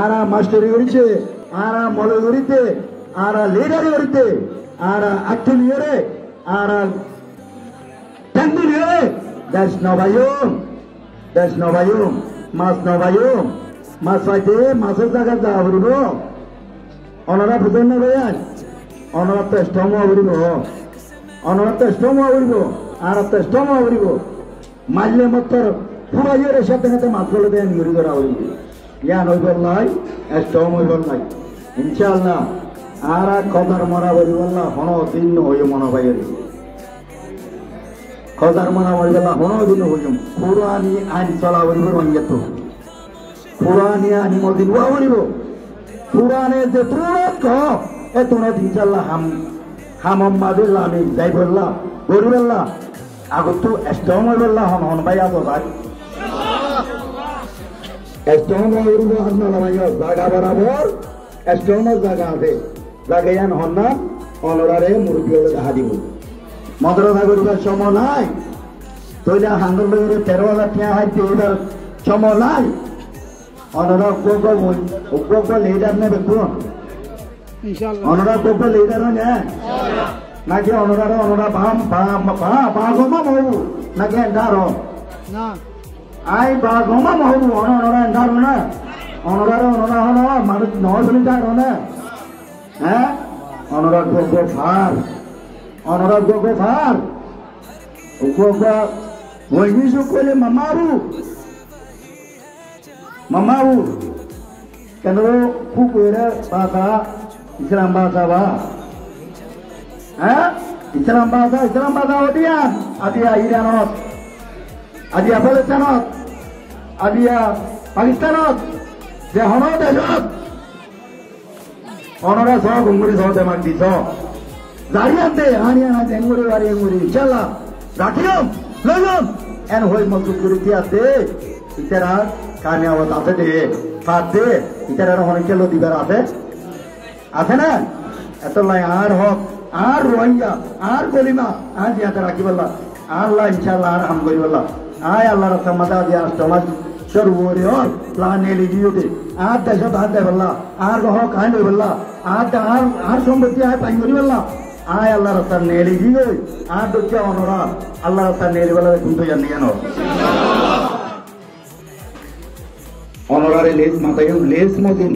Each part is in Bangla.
आरा मास्टरी करिছে आरा मले करिते आरा लीडर करिते आरा अक्टुलियरे आरा टेंडुलियरे that's no bayum mas paite masar jaga da buribo onara buজন na bayan onara to stomo buribo ara to stomo buribo malle motor pura yere সাথে সাথে মাতলে দেন মুড়ি করা হইবে ইয়া নইবল নাই stomo হইবল নাই ইনশাআল্লাহ আরা কদর মরা বরিবল্লাহ হন দিন হই মনা বাইরে কদর মরা বরিবল্লাহ হন দিন হইম কুরআনি আইন চলা বরিব রঞ্জত কুরআনি আইন মদিন ওয়া বরিব কুরআনে যে তুরত ক এ তুরত ইনশাআল্লাহ হাম মাদুল্লাহ আমি যাইবল্লাহ বরিবল্লাহ আগতো stomo হইবল্লাহ হন বাইয়া তো ভাই stomo হইব আপনারা ভাইয়া জায়গা বরাবর stomo জায়গা আছে লাগাইয়ান হন্না অনরারে মুরগিওলে দেখা দিব মদরদা করিবার সময় নাই তইলা হাঙ্গর লইরে 13,000 টাকা হাইতে ওটার সময় নাই অনরা গোগ লিডার নেবে কোন ইনশাআল্লাহ অনরা গোগ লিডার না নাকি অনরা বাগমা মহু নাকি এন্ডারো না আই বাগমা মহু অনরা এন্ডারো না অনরা হলো মানুষ নয় বলে যাও না হ্যাঁ অনুরাগ গোফার গোগা ওইনিসু কইলে মামাবু কেন কুকুরে ভাষা ইসলাম ভাষা বা হ্যাঁ ইসলাম ভাষা আদিয়া ইরানত আদিয়া পাকিস্তানত আদিয়া পাকিস্তানত যে হন দেশত অনরা সব গুঙ্গুরি সহ দেমাক দিছ দাঁড়িয়ে হানিয়ানা জেঙ্গুরি বাড়ি এঙ্গুরি ইনশাল্লাহ রাখিলাম লইলাম এন হই মজবুত করে দিয়াছে ইতারা কামিয়াবত আছে দে ফাত দে ইতারা অনেক কেলো দিবার আছে না এত লাই আর হক আর রোহিঙ্গা আর কলিমা আর জিয়াতে রাখি বললা আল্লাহ ইনশাল্লাহ আর হাম করি বললা আয় আল্লাহ রাস্তা মাথা দিয়া সমাজ সর্বোরে হল প্লানেলি দিওতে আর দেশত হাত দেয় বললা আর হক আইন হই বললা আর সম্পত্তি আয় পাই করি বললা আয় আল্লাহ রাস্তার নেলি দিও আর দোচ্চা অনরা আল্লাহ রাস্তার নেলি বলা কিন্তু জানি জানো অনরারে লেস মদিন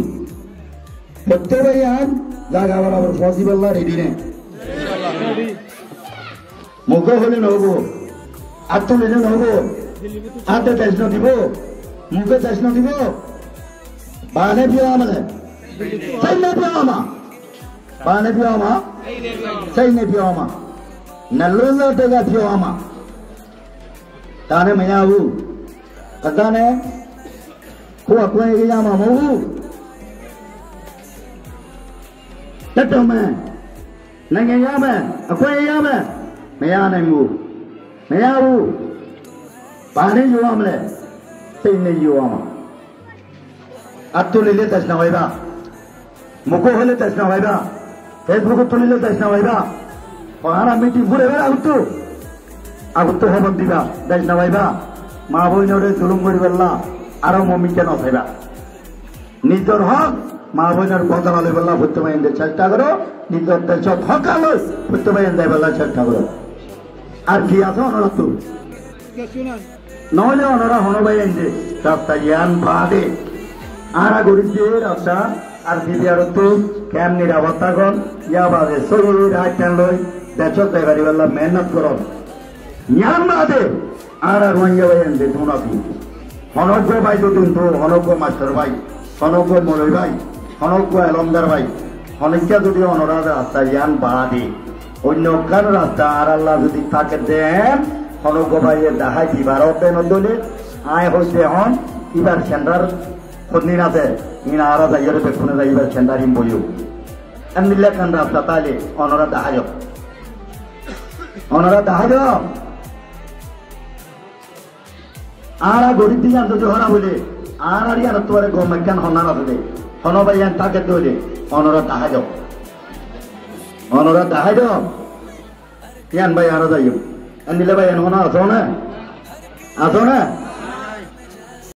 প্রত্যেকবারই আর জায়গা বরাবর ফসি বললা রেডি নে মুখ হলে নহব আত্মনিলে নহব হাতে তেজ দিব মুখে তেজ দিব বানে পিয়ামা সাইনে পিয়ামা বানে পিয়ামা সাইনে পিয়ামা నల్లుల్లో తెగా పియామా తానే మయావు కదానే ko akwai yama mu tatama nanya yama akwai yama mayana mu mayawu bane yuamle seinne yuama atulile tasna hoiba muko hole tasna hoiba facebook tulile tasna hoiba ohara meeting pure bera agutto hoban diba tasna hoiba ma boinore zulum kori bella আরো মমিনকে নথাইবা নিজের হক মা বোনের বদলালে বললা ফুটবাইনদের চেষ্টা করো নিজের দেশত হক আলো ফুটবাইন দেয় বললা চেষ্টা করো আর কি আছে ওনারা তো নহলে ওনারা হনবাইন যে রাস্তা জ্ঞান বাদে আরা গরিবদের রাস্তা আর দিদিয়ার তো কেম নিরাপত্তা কর ইয়া বাদে শরীর রাখতেন লই দেশত দেখারি বললা মেহনত করো জ্ঞান বাদে আর রোহিঙ্গা বাইন যে ধুনাকি হনজ্ঞ ভাই তো কিন্তু হনজ্ঞ মাস্টার ভাই হনজ্ঞ মলয় ভাই হনজ্ঞ এলমদার ভাই হনজ্ঞা যদি অনরাধ রাস্তা জ্ঞান বাদে অন্য কান রাস্তা আর আল্লাহ যদি তাকে দেন হনজ্ঞ ভাইয়ের দেখাই দিবার দেন দলে আয় হইতে হন ইবার সেন্টার খোঁজনিন আছে ইন আরা যাইয়ার বেক্ষণে যাই ইবার সেন্টার ইম বইও এমনিলে কান রাস্তা তাইলে অনরা দেখা যাও आरा गरीब दिया तो जोहरा बोले आरा यार तोरे गोमक्यान होना ना बोले होनो भाईयान ताके दोले ओनरा दाहाजो यान भाई आरा जायो अनिले भाईयान होना आसो ना